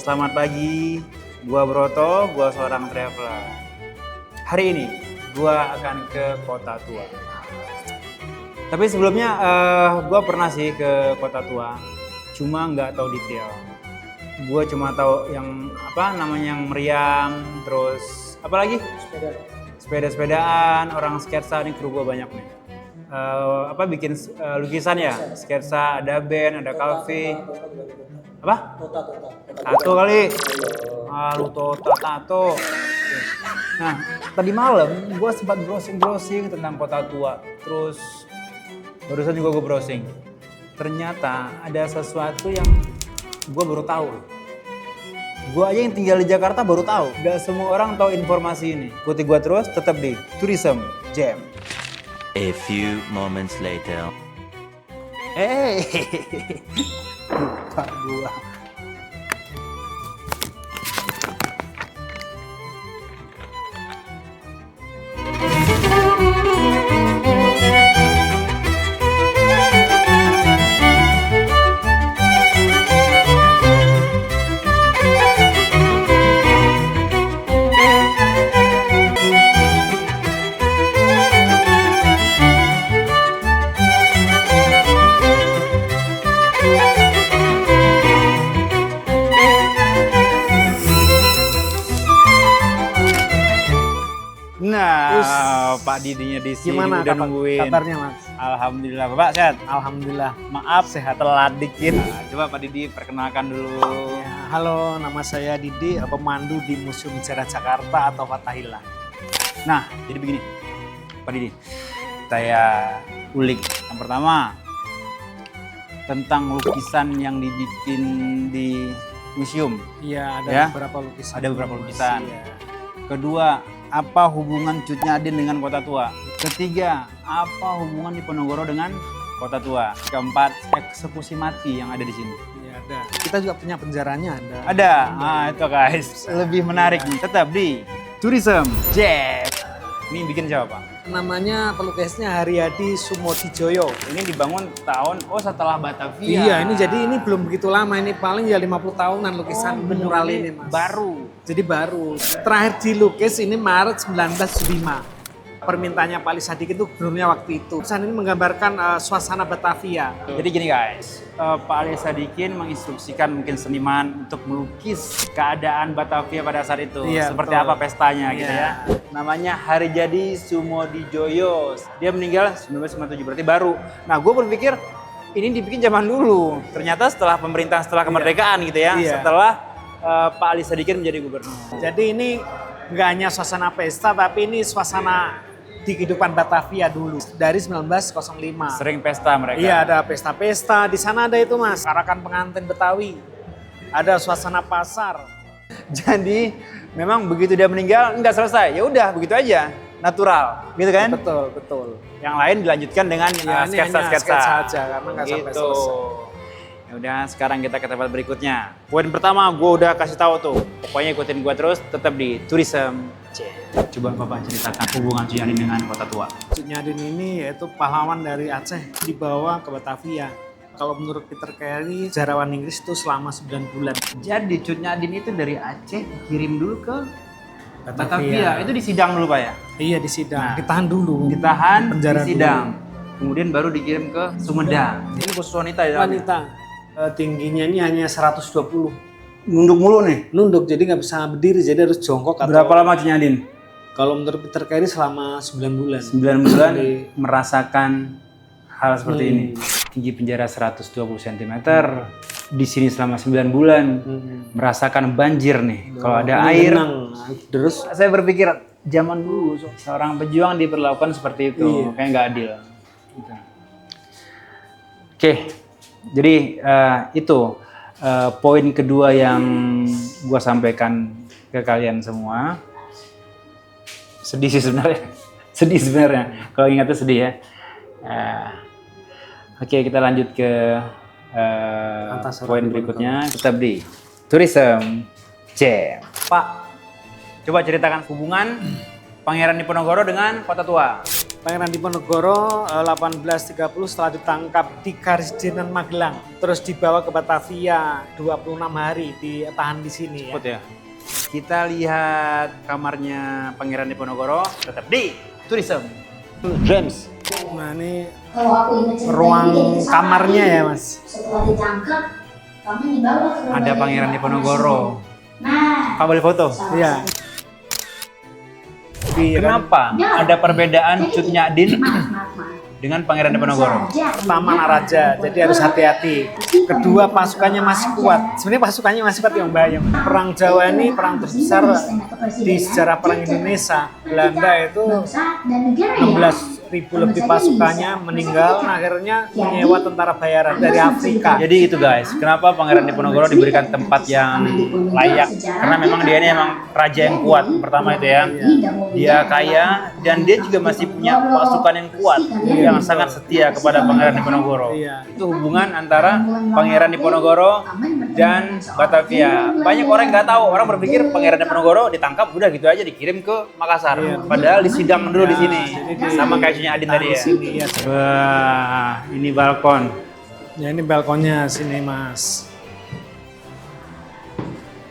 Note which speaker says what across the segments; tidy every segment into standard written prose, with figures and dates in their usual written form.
Speaker 1: selamat pagi. Gua Broto, gua seorang traveler. Hari ini gua akan ke Kota Tua. Tapi sebelumnya gua pernah sih ke Kota Tua, cuma nggak tahu detail. Gua cuma tahu yang yang meriam, terus apa lagi? Sepeda-sepedaan, orang sketsa, nih kru gua banyak nih. Bikin lukisan ya, sketsa, ada band, ada kafe. Apa? Tato kali. Lu tato. Nah, tadi malam gue sempat browsing tentang Kota Tua. Terus barusan juga gue browsing. Ternyata ada sesuatu yang gue baru tahu. Gue aja yang tinggal di Jakarta baru tahu. Gak semua orang tahu informasi ini. Ikuti gue terus, tetap di Tourism Jam.
Speaker 2: A few moments later.
Speaker 1: Lupa gue. Nah, Pak Didinya di sini udah nungguin.
Speaker 3: Kabarnya, Mas?
Speaker 1: Alhamdulillah, Bapak sehat?
Speaker 3: Alhamdulillah.
Speaker 1: Maaf, sehat telat dikit. Nah, coba Pak Didi perkenalkan dulu.
Speaker 3: Ya, halo, nama saya Didi, pemandu di Museum Sejarah Jakarta atau Fathahillah.
Speaker 1: Nah, jadi begini, Pak Didi. Saya ulik. Yang pertama, tentang lukisan yang dibikin di museum.
Speaker 3: Iya, ada
Speaker 1: Ya?
Speaker 3: beberapa lukisan.
Speaker 1: Ada beberapa lukisan.
Speaker 3: Iya.
Speaker 1: Kedua, apa hubungan Cut Nyadin dengan Kota Tua? Ketiga, apa hubungan Diponegoro dengan Kota Tua? Keempat, eksekusi mati yang ada di sini.
Speaker 3: Iya, ada. Kita juga punya penjaranya ada.
Speaker 1: Ada. Nah, itu guys, lebih menarik nih. Tetap di Tourism Jam. Ini bikin siapa, Pak?
Speaker 3: Namanya pelukisnya Haryadi Sumodijoyo.
Speaker 1: Ini dibangun setelah Batavia.
Speaker 3: Iya, ini belum begitu lama, ini paling ya 50 tahunan lukisan mural ini, Mas.
Speaker 1: Baru.
Speaker 3: Jadi baru. Terakhir dilukis ini Maret 1975. Permintaannya Pak Ali Sadikin itu gubernurnya waktu itu. Lukisan ini menggambarkan suasana Batavia.
Speaker 1: Jadi gini guys, Pak Ali Sadikin menginstruksikan mungkin seniman untuk melukis keadaan Batavia pada saat itu.
Speaker 3: Iya,
Speaker 1: Seperti
Speaker 3: betul.
Speaker 1: apa pestanya gitu
Speaker 3: Iya.
Speaker 1: ya. Namanya Haryadi Sumodijoyo. Dia meninggal 1997, berarti baru. Nah, gue berpikir ini dibikin zaman dulu. Ternyata setelah kemerdekaan gitu ya.
Speaker 3: Iya.
Speaker 1: Setelah Pak Ali Sadikin menjadi gubernur.
Speaker 3: Jadi ini nggak hanya suasana pesta, tapi ini suasana di kehidupan Batavia dulu dari 1905.
Speaker 1: Sering pesta mereka.
Speaker 3: Iya, ada pesta-pesta. Di sana ada itu, Mas, karakan pengantin Betawi. Ada suasana pasar.
Speaker 1: Jadi memang begitu dia meninggal nggak selesai. Ya udah begitu aja, natural, gitu kan?
Speaker 3: Betul, betul.
Speaker 1: Yang lain dilanjutkan dengan
Speaker 3: Ya, ini hanya
Speaker 1: sketsa-sketsa.
Speaker 3: sketsa aja karena nggak sampai
Speaker 1: Gitu.
Speaker 3: selesai.
Speaker 1: Ya udah, sekarang kita ke tempat berikutnya. Poin pertama gue udah kasih tahu tuh. Pokoknya ikutin gue terus, tetap di Tourism Jam. Coba Bapak ceritakan hubungan Cut Nyadin dengan Kota Tua.
Speaker 3: Cut Nyadin ini yaitu pahlawan dari Aceh dibawa ke Batavia. Kalau menurut Peter Carey, sejarawan Inggris itu selama 9 bulan.
Speaker 1: Jadi Cut Nyadin itu dari Aceh kirim dulu ke Batavia. Itu disidang dulu Pak ya?
Speaker 3: Iya, di sidang.
Speaker 1: Nah,
Speaker 3: Ditahan dulu.
Speaker 1: Ditahan,
Speaker 3: Penjara
Speaker 1: disidang. Kemudian baru dikirim ke Sumedang. Ini khusus wanita ya?
Speaker 3: Wanita. Tingginya ini hanya 120.
Speaker 1: Nunduk mulu nih.
Speaker 3: Nunduk, jadi nggak bisa berdiri, jadi harus jongkok. Atau
Speaker 1: Berapa lama Cut Nyadin?
Speaker 3: kalau menurut Peter Carey selama 9 bulan.
Speaker 1: 9 bulan
Speaker 3: Jadi-
Speaker 1: merasakan hal seperti ini. Tinggi penjara 120 cm. Di sini selama 9 bulan merasakan banjir nih. Kalau ada
Speaker 3: Ini
Speaker 1: air.
Speaker 3: tenang. Terus
Speaker 1: Saya berpikir zaman dulu seorang pejuang diperlakukan seperti itu.
Speaker 3: Iya.
Speaker 1: Kayak nggak adil. Gitu. Oke. Jadi itu poin kedua yang gua sampaikan ke kalian semua. Sedih sih sebenarnya. Sedih sebenarnya. Kalau ingatnya sedih ya. Oke, kita lanjut ke poin berikutnya. Tetap di Tourism Jam. Pak, coba ceritakan hubungan Pangeran Diponegoro dengan Kota Tua.
Speaker 3: Pangeran Diponegoro 1830 setelah ditangkap di Karisidenan Magelang, terus dibawa ke Batavia 26 hari ditahan di sini ya.
Speaker 1: Cepet ya. Kita lihat kamarnya Pangeran Diponegoro tetap di Tourism Dreams.
Speaker 3: Nah ini
Speaker 4: Kalau aku ingat ceritanya
Speaker 3: ruang
Speaker 4: kayak gitu sama,
Speaker 3: kamarnya
Speaker 4: Ki.
Speaker 3: ya Mas.
Speaker 4: Setelah ditangkap, kami dibawa ke
Speaker 1: Ada Pangeran Diponegoro.
Speaker 4: Nah,
Speaker 1: Pak boleh foto?
Speaker 4: salah
Speaker 3: Iya.
Speaker 4: satu-
Speaker 1: Kenapa ada perbedaan Cut Nyak
Speaker 4: Maaf.
Speaker 1: dengan Pangeran Diponegoro?
Speaker 3: Pertama Raja, jadi harus hati-hati. Kedua pasukannya masih kuat. Sebenarnya pasukannya masih kuat ya Mbak. Yang perang Jawa ini perang terbesar di sejarah perang Indonesia. Belanda itu 16.000 lebih pasukannya meninggal, nah, akhirnya menyewa tentara bayaran dari Afrika.
Speaker 1: Jadi itu guys, kenapa Pangeran Diponegoro diberikan tempat yang layak? Karena memang dia ini emang raja yang kuat. Pertama itu ya, dia kaya dan dia juga masih punya pasukan yang kuat, yang sangat setia kepada Pangeran Diponegoro.
Speaker 3: Iya.
Speaker 1: Itu hubungan antara Pangeran Diponegoro dan Batavia. Banyak orang nggak tahu, orang berpikir Pangeran Diponegoro ditangkap udah gitu aja dikirim ke Makassar. Padahal disidang dulu di sini, sama kayak Cut Nyak tadi ya.
Speaker 3: Sini ya.
Speaker 1: Wah, ini balkon.
Speaker 3: Ya ini balkonnya sini Mas.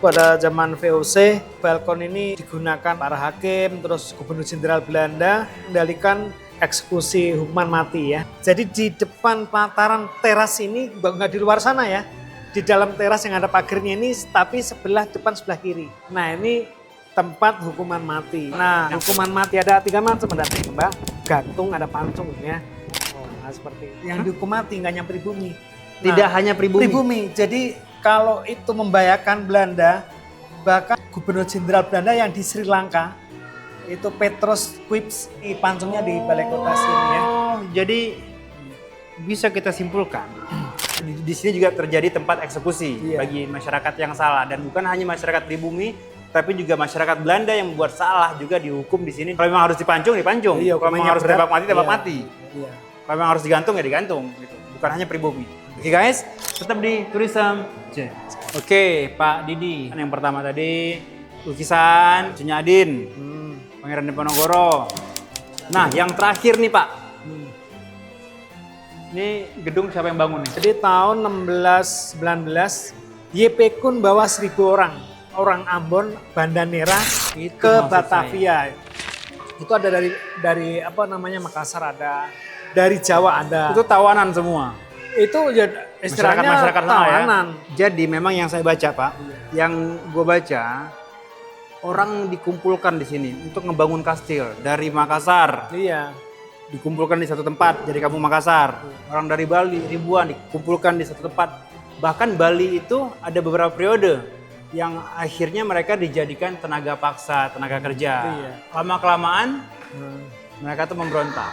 Speaker 3: Pada zaman VOC, balkon ini digunakan para hakim, terus Gubernur Jenderal Belanda mengendalikan eksekusi hukuman mati ya. Jadi di depan pelataran teras ini, nggak di luar sana ya, di dalam teras yang ada pagarnya ini, tapi sebelah depan sebelah kiri. Nah ini tempat hukuman mati. Nah hukuman mati ada 3 macam, ada tembak, gantung, ada pancung ya. Oh, nah seperti itu. Yang dihukum mati nggak nyampe pribumi.
Speaker 1: Tidak hanya pribumi.
Speaker 3: Jadi kalau itu membahayakan Belanda, bahkan Gubernur Jenderal Belanda yang di Sri Lanka itu Petrus Quips, pancungnya di balai kota sini ya.
Speaker 1: Oh, jadi bisa kita simpulkan di sini juga terjadi tempat eksekusi
Speaker 3: Iya.
Speaker 1: bagi masyarakat yang salah, dan bukan hanya masyarakat pribumi, tapi juga masyarakat Belanda yang membuat salah juga dihukum di sini. Kalau memang harus dipancung, dipancung.
Speaker 3: Iya,
Speaker 1: Kalau memang
Speaker 3: hukumannya
Speaker 1: harus
Speaker 3: berat.
Speaker 1: tembak mati, tembak
Speaker 3: Iya.
Speaker 1: mati.
Speaker 3: Iya.
Speaker 1: Kalau memang harus digantung, ya digantung. Gitu. Bukan hanya pribumi. Oke guys, tetap di Tourism. Oke, Pak Didi. Yang pertama tadi lukisan Cut Nyak Pangeran Diponegoro. Nah, yang terakhir nih Pak. Ini gedung siapa yang bangun nih?
Speaker 3: Jadi tahun 1619 YP Kun bawa 1.000 orang Ambon, Banda Neira
Speaker 1: Itu
Speaker 3: ke
Speaker 1: maksud
Speaker 3: Batavia. Itu ada dari apa namanya Makassar ada, dari Jawa ada.
Speaker 1: Itu tawanan semua.
Speaker 3: Itu ya istilahnya
Speaker 1: Masyarakat sana ya.
Speaker 3: tawanan.
Speaker 1: Jadi memang yang saya baca Pak, yang gue baca, orang dikumpulkan di sini untuk ngebangun kastil dari Makassar.
Speaker 3: Iya.
Speaker 1: Dikumpulkan di satu tempat, jadi kampung Makassar. Orang dari Bali ribuan dikumpulkan di satu tempat. Bahkan Bali itu ada beberapa periode yang akhirnya mereka dijadikan tenaga paksa, tenaga kerja.
Speaker 3: Iya.
Speaker 1: Lama-kelamaan mereka tuh memberontak.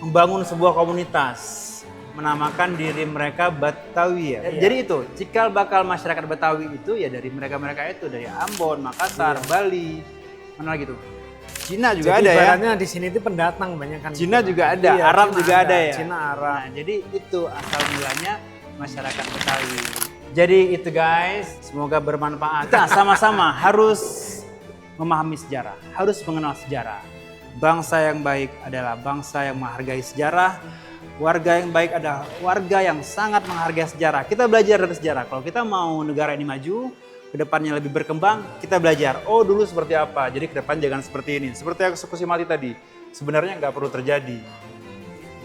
Speaker 1: Membangun sebuah komunitas. Menamakan diri mereka Batawi ya.
Speaker 3: Iya.
Speaker 1: Jadi itu, cikal bakal masyarakat Betawi itu ya dari mereka-mereka itu, dari Ambon, Makassar, Bali, mana lagi tuh? Cina juga
Speaker 3: Jadi
Speaker 1: ada ya.
Speaker 3: ibaratnya di sini itu pendatang banyak kan.
Speaker 1: Cina juga ada,
Speaker 3: Iya,
Speaker 1: Arab
Speaker 3: Cina
Speaker 1: juga ada ya.
Speaker 3: Cina, Arab.
Speaker 1: Nah, jadi itu asal mulanya masyarakat Betawi. Jadi itu guys, semoga bermanfaat. Kita sama-sama harus memahami sejarah, harus mengenal sejarah. Bangsa yang baik adalah bangsa yang menghargai sejarah. Warga yang baik adalah warga yang sangat menghargai sejarah. Kita belajar dari sejarah. Kalau kita mau negara ini maju, kedepannya lebih berkembang, kita belajar. Oh dulu seperti apa, jadi ke depan jangan seperti ini. Seperti eksekusi mati tadi, sebenarnya nggak perlu terjadi.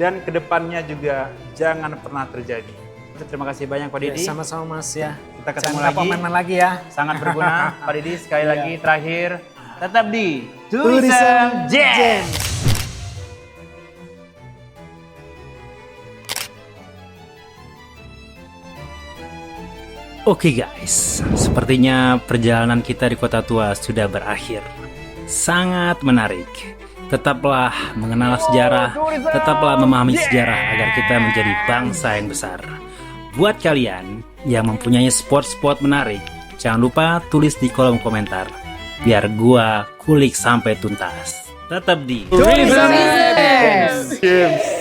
Speaker 1: Dan kedepannya juga jangan pernah terjadi. Terima kasih banyak Pak Didi.
Speaker 3: Ya, sama-sama Mas ya.
Speaker 1: Kita ketemu
Speaker 3: Jangan
Speaker 1: lagi.
Speaker 3: komen lagi ya.
Speaker 1: Sangat berguna. Pak Didi sekali lagi terakhir, tetap di
Speaker 3: Tourism
Speaker 1: Tourism Jam.
Speaker 3: Jam.
Speaker 5: Oke guys, sepertinya perjalanan kita di Kota Tua sudah berakhir. Sangat menarik. Tetaplah mengenal sejarah, tetaplah memahami sejarah agar kita menjadi bangsa yang besar. Buat kalian yang mempunyai spot-spot menarik, jangan lupa tulis di kolom komentar. Biar gua kulik sampai tuntas. Tetap di
Speaker 1: Tourism Jam.